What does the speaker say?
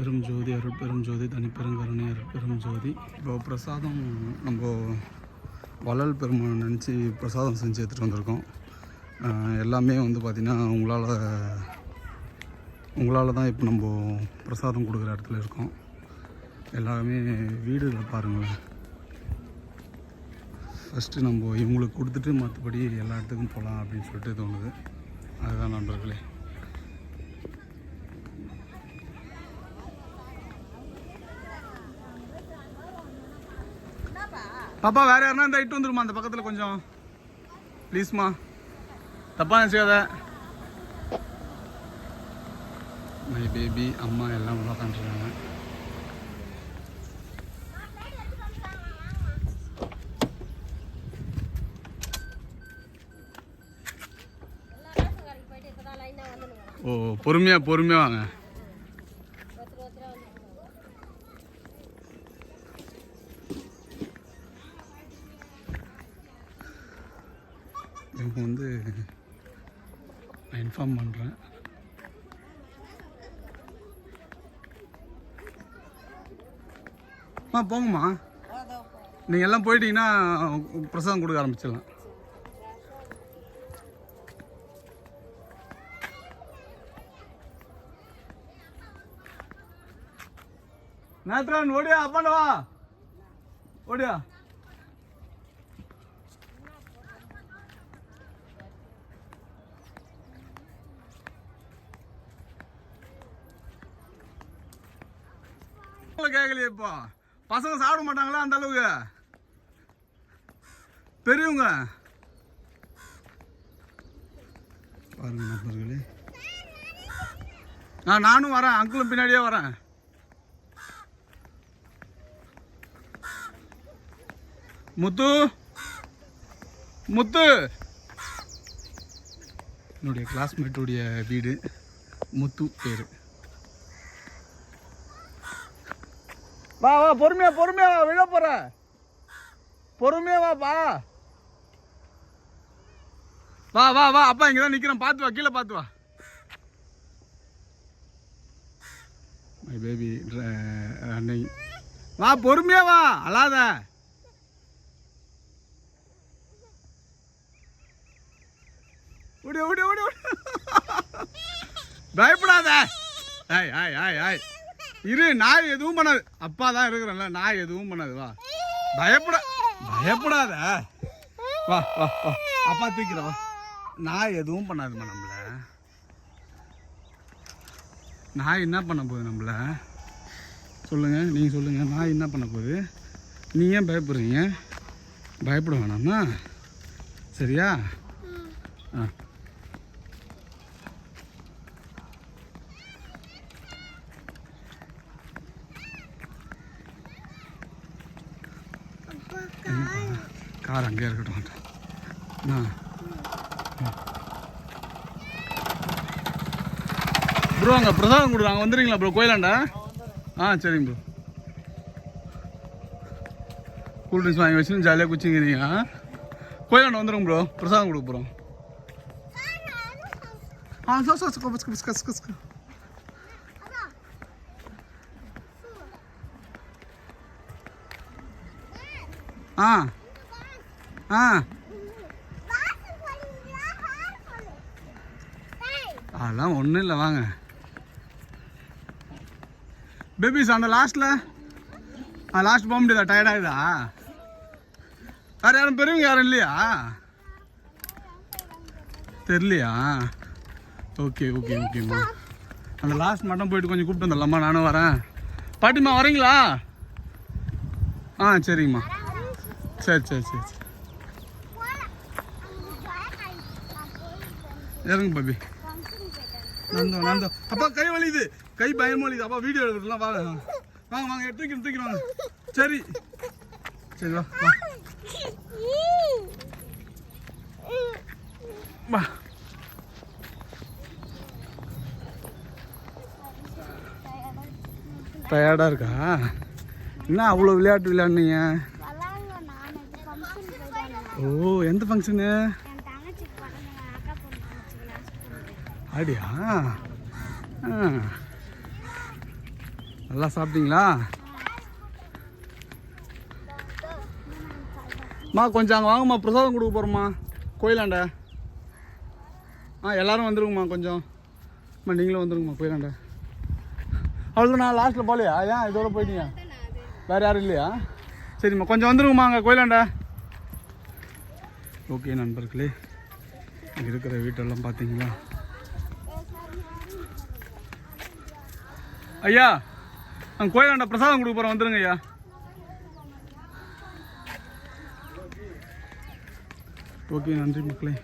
பெரும் ஜோதி அருட்பெரும் ஜோதி தனிப்பெருங்கருணை அருட்பெரும் ஜோதி. இப்போ பிரசாதம் நம்ம வள்ளல் பெருமானை நினச்சி பிரசாதம் செஞ்சு எடுத்துகிட்டு வந்திருக்கோம். எல்லாமே வந்து பார்த்திங்கன்னா உங்களால் தான் இப்போ நம்ம பிரசாதம் கொடுக்குற இடத்துல இருக்கோம். எல்லாமே வீடுகளை பாருங்களேன். ஃபஸ்ட்டு நம்ம இவங்களுக்கு கொடுத்துட்டு மற்றபடி எல்லா இடத்துக்கும் போகலாம் அப்படின்னு சொல்லிட்டு தோணுது. அதுதான் நண்பர்களே. பாப்பா வேறு யாருன்னா இந்த இட்டு வந்துருமா அந்த பக்கத்தில் கொஞ்சம் ப்ளீஸ்மா, தப்பாக நினச்சிக்காத. மை பேபி அம்மா எல்லாம் உள்ள உட்காந்துருக்காங்க. ஓ பொறுமையாக வாங்க. இவங்க வந்து நான் இன்ஃபார்ம் பண்ணுறேன். போங்கம்மா, நீங்கள் எல்லாம் போயிட்டீங்கன்னா பிரசாதம் கொடுக்க ஆரம்பிச்சிடலாம். நேத்ரன் ஓடியா, அப்பாண்டா வா, ஓடியா. கேட்கலையேப்பா, பசங்க சாப்பிட மாட்டாங்களா அந்த அளவுக்கு? பெரியவங்க பாருங்க நண்பர்களே. நானும் வரேன், அங்கிளும் பின்னாடியே வரேன். முத்து முத்து என்னுடைய கிளாஸ்மேட்டுடைய வீடு, முத்து பேர். வா வா, பொறுமையா வா, விழ போற. பொறுமையா வாப்பா, வா வா வா. அப்பா இங்கதான் நிக்கிறேன், பார்த்து வா, கீழே பார்த்து வா. My baby running. வா பொறுமையா வா, அழாத. ஓடி ஓடி ஓடி ஓடி, பயப்படாத. ஆய் ஆய் ஆய் ஆய் இரு, நாய் எதுவும் பண்ணாது. அப்பா தான் இருக்கிறேன்ல, நாய் எதுவும் பண்ணாது. வா, பயப்படாத. வா வா வா, அப்பா தூக்கிற. வா, நாய் எதுவும் பண்ணாதுமா நம்மள. நாய் என்ன பண்ண போகுது நம்மள? சொல்லுங்க, நீங்கள் சொல்லுங்க. நாய் என்ன பண்ண போகுது? நீ ஏன் பயப்படுறீங்க? பயப்பட வேணாமா, சரியா? ஆ கார் அங்கேயே இருக்கட்டும். ப்ரோ அங்கே பிரசாதம் கொடுக்குறாங்க, வந்துடுறீங்களா ப்ரோ கோயிலாண்டா? சரிங்க ப்ரோ. கூல் ட்ரிங்க்ஸ் வாங்கி வச்சுன்னு ஜாலியாக குச்சிங்கிறீங்க. கோயிலாண்டா வந்துடுங்க ப்ரோ, பிரசாதம் கொடுக்க போகிறோம். அதெல்லாம் ஒன்றும் இல்லை, வாங்க. பேபிஸ் அந்த லாஸ்ட்டில் லாஸ்ட் போக முடியாதா? டயர்டாகுதா? வேறு யாரும் பெரியவங்க யாரும் இல்லையா? தெரியலையா? ஓகே ஓகே ஓகேம்மா. அந்த லாஸ்ட் மட்டும் போயிட்டு கொஞ்சம் கூப்பிட்டு வந்துடலாம்மா, நானும் வரேன். பாட்டிம்மா வரீங்களா? சரிங்கம்மா. சரி சரி சரி சரி, இறங்க பாபி. நந்தோ அப்பா, கை வலியுது, கை பயமா வலியுது. அப்பா வீடியோ எடுக்கலாம், வாங்க வாங்க வாங்க, தூக்கிடுவாங்க. சரி சரி, வா வா. டயர்டாக இருக்கா? என்ன அவ்வளோ விளையாட்டு விளையாடுனீங்க? ஓ, எந்த ஃபங்க்ஷனு? அப்படியா? நல்லா சாப்பிட்டீங்களா? அம்மா கொஞ்சம் அங்கே வாங்கம்மா, பிரசாதம் கொடுக்க போகிறோம்மா கோயிலாண்ட. எல்லோரும் வந்துருங்கம்மா கொஞ்சம். அம்மா நீங்களும் வந்துருங்கம்மா கோயிலாண்ட. அவ்வளோதான், நான் லாஸ்ட்டில் போகலையா? ஏன் இதோட போயிட்டீங்க? வேறு யாரும் இல்லையா? சரிம்மா கொஞ்சம் வந்துருங்கம்மா அங்கே கோயிலாண்ட. ஓகே நண்பர்களே, இங்கே இருக்கிற வீட்டெல்லாம் பார்த்தீங்களா? ஐயா அங்கே கோயிலாண்ட பிரசாதம் கொடுக்க போகிறோம், வந்துருங்க ஐயா. ஓகே நன்றி மக்களே.